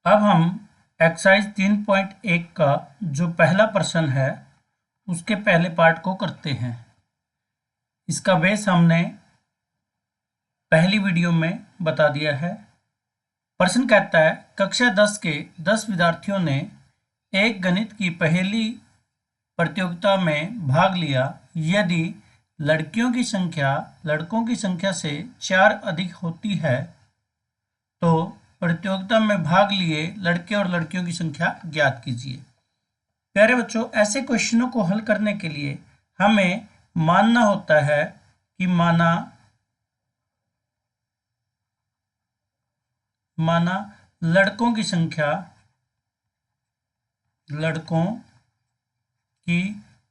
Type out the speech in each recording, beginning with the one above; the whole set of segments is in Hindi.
अब हम एक्सरसाइज 3.1 का जो पहला प्रश्न है उसके पहले पार्ट को करते हैं। इसका बेस हमने पहली वीडियो में बता दिया है। प्रश्न कहता है कक्षा 10 के 10 विद्यार्थियों ने एक गणित की पहेली प्रतियोगिता में भाग लिया। यदि लड़कियों की संख्या लड़कों की संख्या से 4 अधिक होती है तो प्रतियोगिता में भाग लिए लड़के और लड़कियों की संख्या ज्ञात कीजिए। प्यारे बच्चों, ऐसे क्वेश्चनों को हल करने के लिए हमें मानना होता है कि माना लड़कों की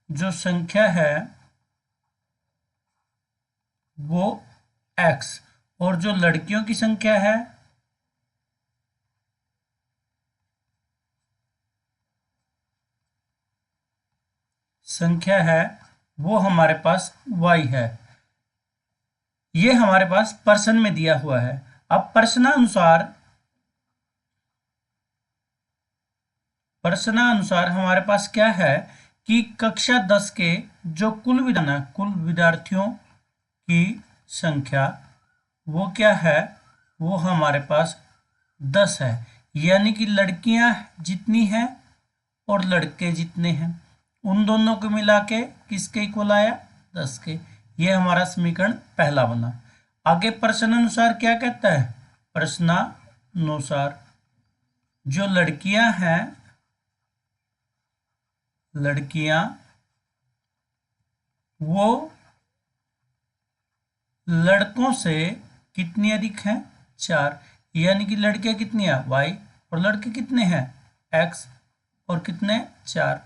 जो संख्या है वो x और जो लड़कियों की संख्या है वो हमारे पास y है। ये हमारे पास प्रश्न में दिया हुआ है। अब प्रश्नानुसार हमारे पास क्या है कि कक्षा 10 के जो कुल विद्यार्थियों की संख्या वो क्या है, वो हमारे पास 10 है। यानी कि लड़कियां जितनी हैं और लड़के जितने हैं उन दोनों को मिला के किसके इक्वल आया, 10 के। ये हमारा समीकरण पहला बना। आगे प्रश्नानुसार क्या कहता है, प्रश्नानुसार जो लड़कियां हैं वो लड़कों से कितनी अधिक हैं, 4। यानी कि लड़कियां कितनी है, y, और लड़के कितने हैं, x, और कितने, 4।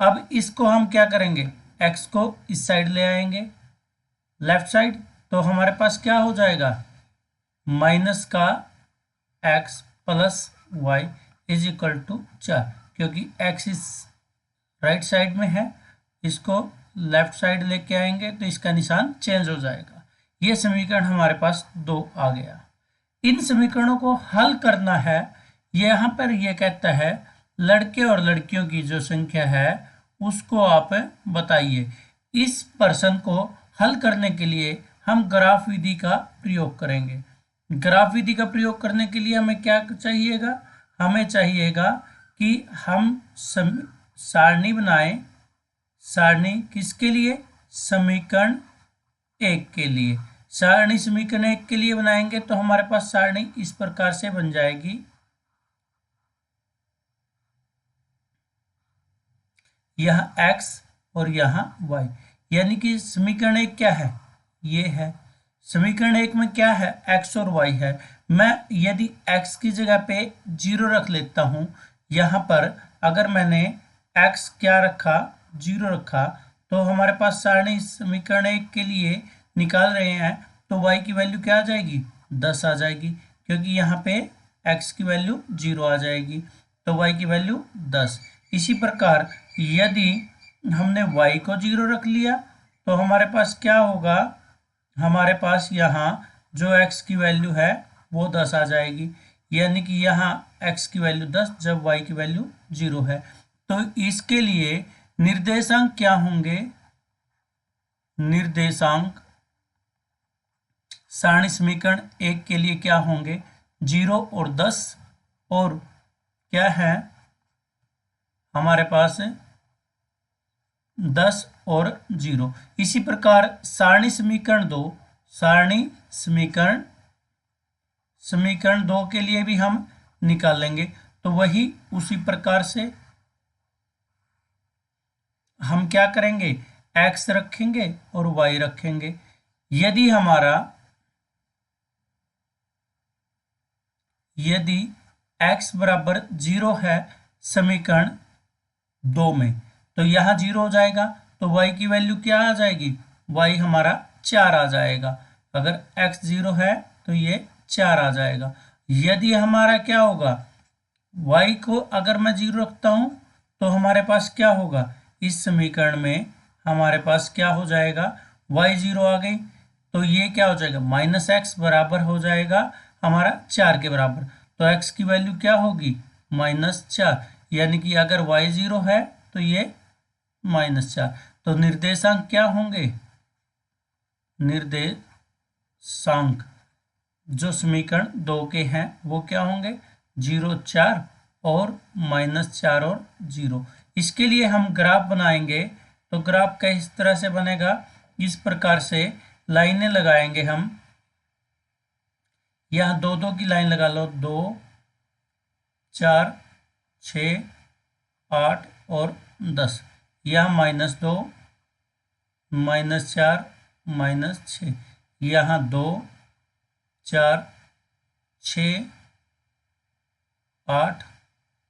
अब इसको हम क्या करेंगे, x को इस साइड ले आएंगे लेफ्ट साइड, तो हमारे पास क्या हो जाएगा, माइनस का x plus y is equal to 4। क्योंकि x इस राइट साइड में है, इसको लेफ्ट साइड लेके आएंगे तो इसका निशान चेंज हो जाएगा। ये समीकरण हमारे पास 2 आ गया। इन समीकरणों को हल करना है। यहाँ पर यह कहता है लड़के और लड़कियों की जो संख्या है उसको आप बताइए। इस प्रश्न को हल करने के लिए हम ग्राफ विधि का प्रयोग करेंगे। ग्राफ विधि का प्रयोग करने के लिए हमें क्या चाहिएगा, हमें चाहिएगा कि हम सारणी बनाएं। सारणी किसके लिए, समीकरण 1 के लिए। सारणी समीकरण 1 के लिए बनाएंगे तो हमारे पास सारणी इस प्रकार से बन जाएगी। यहाँ x और यहाँ y। यानी कि समीकरण 1 क्या है, ये है। समीकरण 1 में क्या है, x और y है। मैं यदि x की जगह पे 0 रख लेता हूँ, यहाँ पर अगर मैंने x क्या रखा, 0 रखा, तो हमारे पास सारणी समीकरण 1 के लिए निकाल रहे हैं तो y की वैल्यू क्या आ जाएगी, 10 आ जाएगी। क्योंकि यहाँ पे x की वैल्यू 0 आ जाएगी तो y की वैल्यू 10। इसी प्रकार यदि हमने y को 0 रख लिया तो हमारे पास क्या होगा, हमारे पास यहाँ जो x की वैल्यू है वो 10 आ जाएगी। यानी कि यहाँ x की वैल्यू 10 जब y की वैल्यू 0 है। तो इसके लिए निर्देशांक क्या होंगे, निर्देशांक सारणी समीकरण 1 के लिए क्या होंगे, 0 और 10, और क्या है हमारे पास 10 और 0। इसी प्रकार सारणी समीकरण 2, सारणी समीकरण 2 के लिए भी हम निकालेंगे। तो वही उसी प्रकार से हम क्या करेंगे, x रखेंगे और y रखेंगे। यदि x बराबर 0 है समीकरण 2 में तो यहाँ 0 हो जाएगा, तो y की वैल्यू क्या आ जाएगी, y हमारा 4 आ जाएगा। अगर x 0 है तो ये 4 आ जाएगा। यदि हमारा क्या होगा, y को अगर मैं 0 रखता हूँ तो हमारे पास क्या होगा, इस समीकरण में हमारे पास क्या हो जाएगा, y 0 आ गई तो ये क्या हो जाएगा, -x बराबर हो जाएगा हमारा 4 के बराबर। तो x की वैल्यू क्या होगी, -4, यानी कि अगर y 0 है तो ये -4। तो निर्देशांक क्या होंगे, निर्देशांक जो समीकरण 2 के हैं वो क्या होंगे, 0, 4 और -4 और 0। इसके लिए हम ग्राफ बनाएंगे, तो ग्राफ का इस तरह से बनेगा, इस प्रकार से लाइनें लगाएंगे हम। यहाँ 2-2 की लाइन लगा लो, 2, 4, 6, 8 और 10। यहाँ -2, -4, -6, यहाँ 2, 4, 6, 8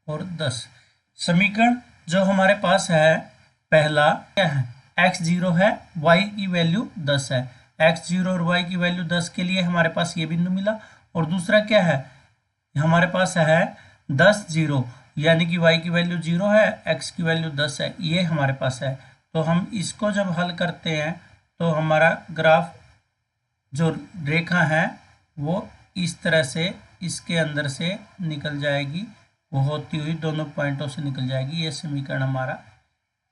और 10। समीकरण जो हमारे पास है पहला क्या है, x0 है, y की वैल्यू 10 है। x0 और y की वैल्यू 10 के लिए हमारे पास ये बिंदु मिला। और दूसरा क्या है, हमारे पास है 10, 0, यानी कि y की वैल्यू 0 है, x की वैल्यू 10 है, ये हमारे पास है। तो हम इसको जब हल करते हैं तो हमारा ग्राफ जो रेखा है वो इस तरह से इसके अंदर से निकल जाएगी, वो होती हुई दोनों पॉइंटों से निकल जाएगी। ये समीकरण हमारा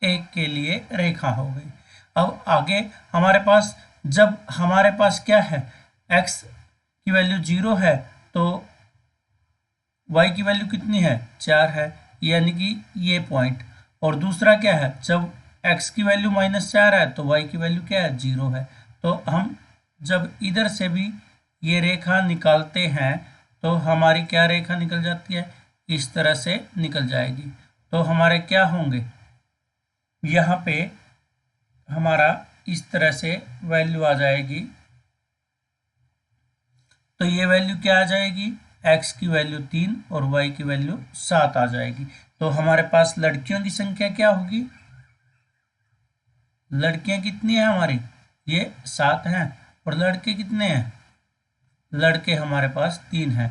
एक के लिए रेखा हो गई। अब आगे हमारे पास, जब हमारे पास क्या है, x की वैल्यू 0 है तो y की वैल्यू कितनी है, 4 है, यानी कि ये पॉइंट। और दूसरा क्या है, जब x की वैल्यू -4 है तो y की वैल्यू क्या है, 0 है। तो हम जब इधर से भी ये रेखा निकालते हैं तो हमारी क्या रेखा निकल जाती है, इस तरह से निकल जाएगी। तो हमारे क्या होंगे, यहाँ पे हमारा इस तरह से वैल्यू आ जाएगी। तो ये वैल्यू क्या आ जाएगी, x की वैल्यू 3 और y की वैल्यू 7 आ जाएगी। तो हमारे पास लड़कियों की संख्या क्या होगी, लड़कियां कितनी है हमारी, ये 7 हैं, और लड़के कितने हैं, लड़के हमारे पास 3 हैं।